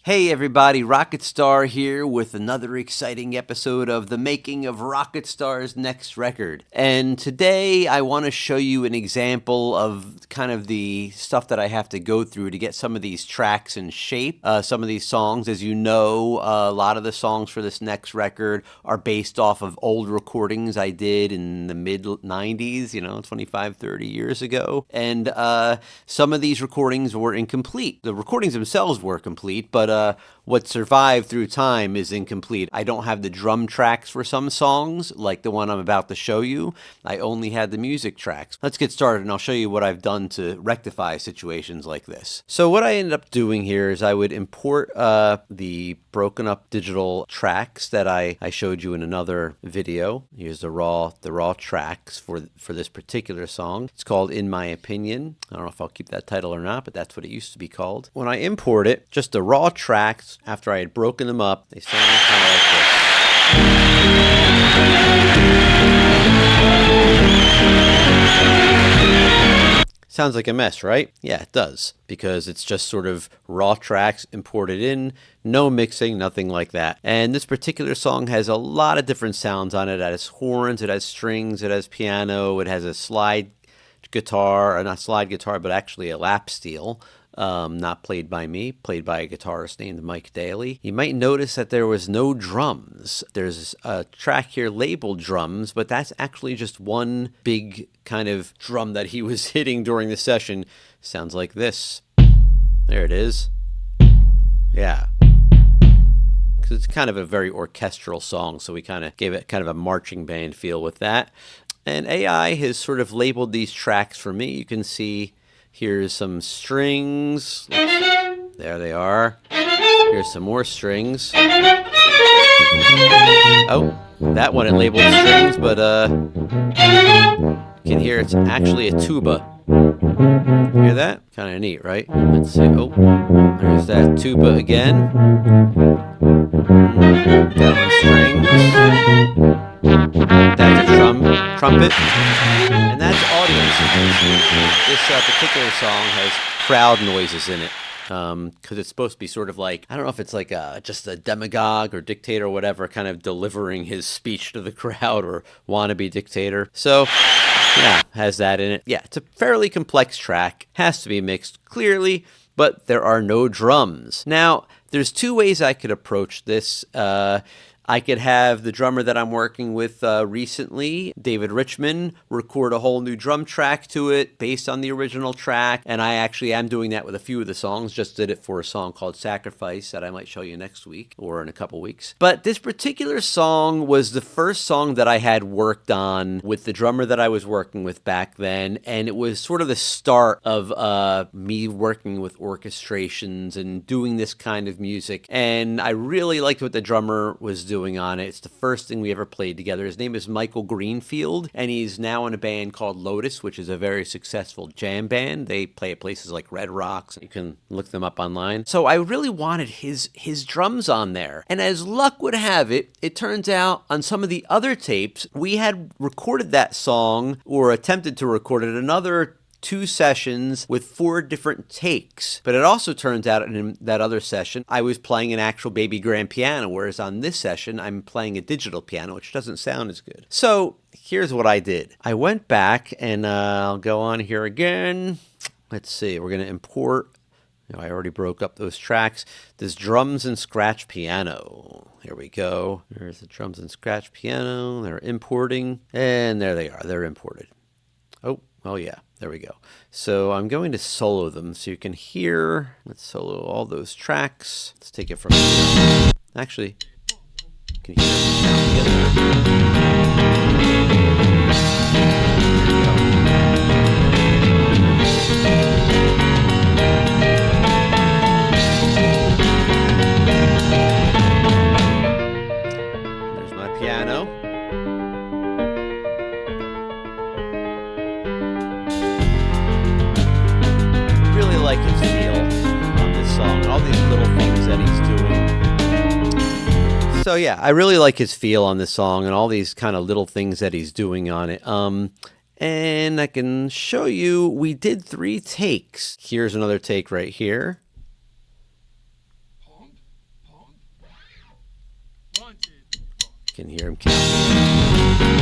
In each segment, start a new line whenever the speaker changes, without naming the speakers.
Hey everybody, Röckët Stähr here with another exciting episode of the making of Röckët Stähr's next record. And today I want to show you an example of kind of the stuff that I have to go through to get some of these tracks in shape. Some of these songs, as you know, a lot of the songs for this next record are based off of old recordings I did in the mid-90s, 25, 30 years ago. And some of these recordings were incomplete. The recordings themselves were complete, but what survived through time is incomplete. I don't have the drum tracks for some songs, like the one I'm about to show you. I only had the music tracks. Let's get started, and I'll show you what I've done to rectify situations like this. So what I ended up doing here is I would import the broken up digital tracks that I showed you in another video. Here's the raw tracks for this particular song. It's called In My Opinion. I don't know if I'll keep that title or not, but that's what it used to be called. When I import it, just the raw tracks, after I had broken them up, they sound kind of like this. Sounds like a mess, right? Yeah, it does, because it's just sort of raw tracks imported in, no mixing, nothing like that. And this particular song has a lot of different sounds on it. It has horns, it has strings, it has piano, it has a slide guitar, or not slide guitar, but actually a lap steel. Not played by me, played by a guitarist named Mike Daly. You might notice that there was no drums. There's a track here labeled drums, but that's actually just one big kind of drum that he was hitting during the session. Sounds like this. There it is. Yeah. Because it's kind of a very orchestral song, so we kind of gave it kind of a marching band feel with that. And AI has sort of labeled these tracks for me. You can see here's some strings. There they are. Here's some more strings. Oh, that one it labeled strings, but you can hear it's actually a tuba. Hear that? Kind of neat, right? Let's see. Oh, there's that tuba again. That one's strings. That's a trumpet. And that's audio signals. This particular song has crowd noises in it. Because it's supposed to be sort of like, I don't know if it's like just a demagogue or dictator or whatever, kind of delivering his speech to the crowd, or wannabe dictator. So, yeah, has that in it. Yeah, it's a fairly complex track. Has to be mixed clearly, but there are no drums. Now, there's two ways I could approach this. I could have the drummer that I'm working with recently, David Richmond, record a whole new drum track to it based on the original track. And I actually am doing that with a few of the songs. Just did it for a song called Sacrifice that I might show you next week or in a couple weeks. But this particular song was the first song that I had worked on with the drummer that I was working with back then. And it was sort of the start of me working with orchestrations and doing this kind of music. And I really liked what the drummer was doing on it. It's the first thing we ever played together. His name is Michael Greenfield, and he's now in a band called Lotus, which is a very successful jam band. They play at places like Red Rocks. You can look them up online. So I really wanted his drums on there. And as luck would have it, it turns out on some of the other tapes, we had recorded that song, or attempted to record it, another 2 sessions with 4 different takes. But it also turns out in that other session, I was playing an actual baby grand piano, whereas on this session, I'm playing a digital piano, which doesn't sound as good. So here's what I did. I went back, and I'll go on here again. Let's see, we're going to import. I already broke up those tracks. This drums and scratch piano. Here we go. There's the drums and scratch piano. They're importing, and there they are. They're imported. Oh yeah, there we go. So I'm going to solo them so you can hear. Let's solo all those tracks. Let's take it from here. Actually, you can hear them sound together. There's my piano. Like his feel on this song and all these little things that he's doing. So yeah, I really like his feel on this song and all these kind of little things that he's doing on it. And I can show you, we did 3 takes. Here's another take right here. You can hear him counting.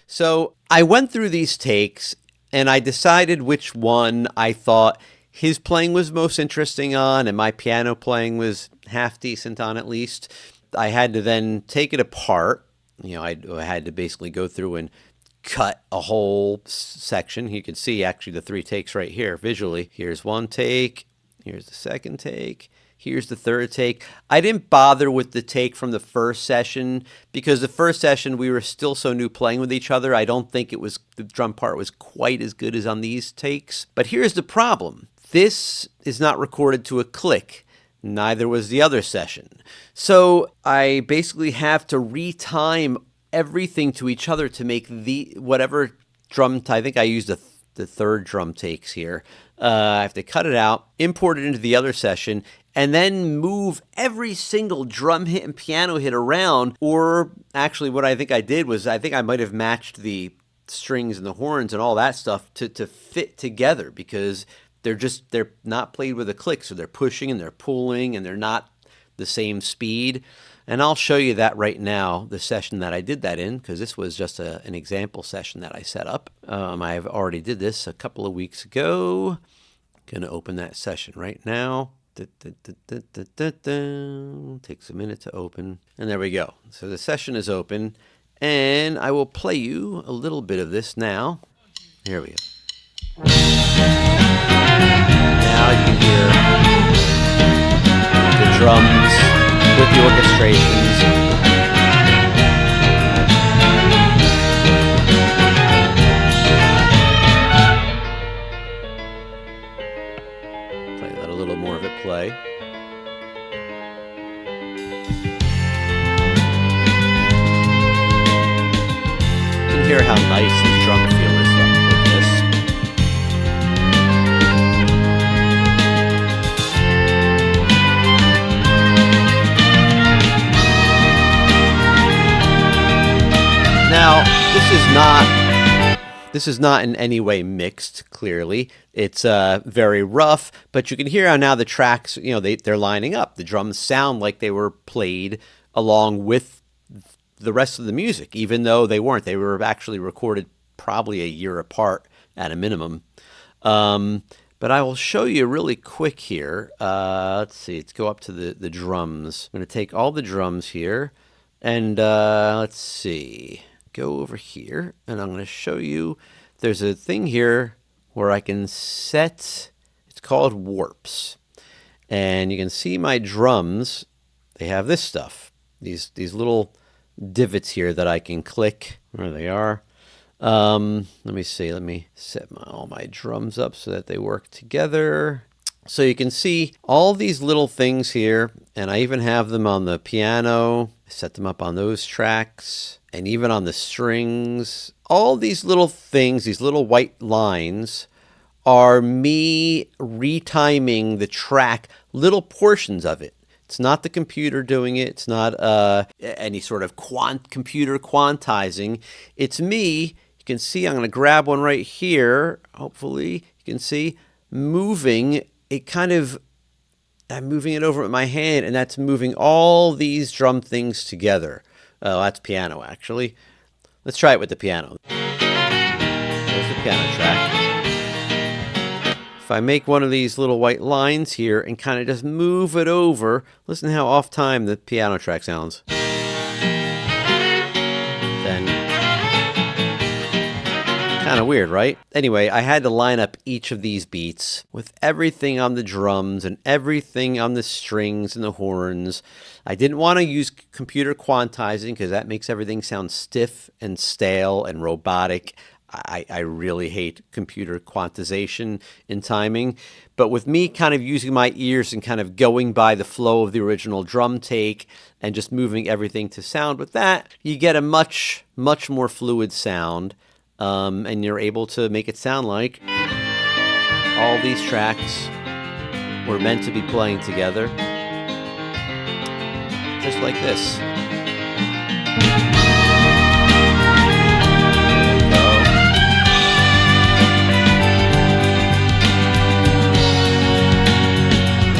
So I went through these takes and I decided which one I thought his playing was most interesting on and my piano playing was half decent on at least. I had to then take it apart. I had to basically go through and cut a whole section. You can see actually the 3 takes right here visually. Here's one take. Here's the second take. Here's the third take. I didn't bother with the take from the first session because the first session we were still so new playing with each other. I don't think the drum part was quite as good as on these takes. But here's the problem. This is not recorded to a click. Neither was the other session. So I basically have to retime everything to each other to make whatever drum. I think I used the third drum takes here. I have to cut it out, import it into the other session, and then move every single drum hit and piano hit around. Or actually what I think I did was I think I might have matched the strings and the horns and all that stuff to fit together because they're not played with a click. So they're pushing and they're pulling and they're not the same speed. And I'll show you that right now, the session that I did that in, because this was just an example session that I set up. I've already did this a couple of weeks ago. Going to open that session right now. Takes a minute to open. And there we go. So the session is open. And I will play you a little bit of this now. Here we go. Now you can hear the drums with the orchestrations. Let a little more of it play. You can hear how nice his drum feel is with this. Now, this is not in any way mixed, clearly. It's very rough, but you can hear how now the tracks, they're lining up. The drums sound like they were played along with the rest of the music, even though they weren't. They were actually recorded probably a year apart at a minimum. But I will show you really quick here. Let's see, let's go up to the drums. I'm going to take all the drums here, and let's see. Go over here and I'm going to show you there's a thing here where I can set, it's called warps, and you can see my drums. They have this stuff, these little divots here that I can click where they are. Let me see, let me set all my drums up so that they work together. So you can see all these little things here, and I even have them on the piano. I set them up on those tracks, and even on the strings. All these little things, these little white lines, are me retiming the track, little portions of it. It's not the computer doing it. It's not any sort of computer quantizing. It's me. You can see I'm going to grab one right here. Hopefully you can see moving it I'm moving it over with my hand, and that's moving all these drum things together. Oh, that's piano, actually. Let's try it with the piano. There's the piano track. If I make one of these little white lines here and kind of just move it over, listen how off time the piano track sounds. Then, kind of weird, right? Anyway, I had to line up each of these beats with everything on the drums and everything on the strings and the horns. I didn't want to use computer quantizing because that makes everything sound stiff and stale and robotic. I really hate computer quantization in timing. But with me kind of using my ears and kind of going by the flow of the original drum take and just moving everything to sound with that, you get a much, much more fluid sound. And you're able to make it sound like all these tracks were meant to be playing together. Just like this.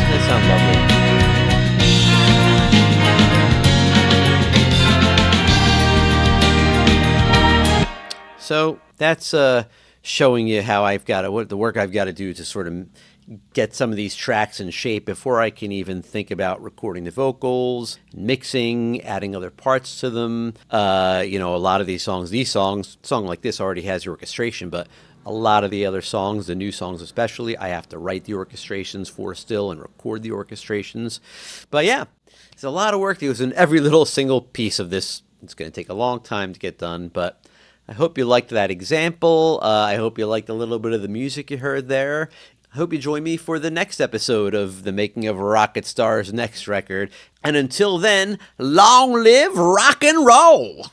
That sounds lovely. So that's showing you how what the work I've got to do to sort of get some of these tracks in shape before I can even think about recording the vocals, mixing, adding other parts to them. A lot of these songs, song like this already has the orchestration, but a lot of the other songs, the new songs especially, I have to write the orchestrations for still and record the orchestrations. But yeah, it's a lot of work that goes in every little single piece of this. It's going to take a long time to get done, but I hope you liked that example. I hope you liked a little bit of the music you heard there. I hope you join me for the next episode of the making of Röckët Stähr's next record. And until then, long live rock and roll!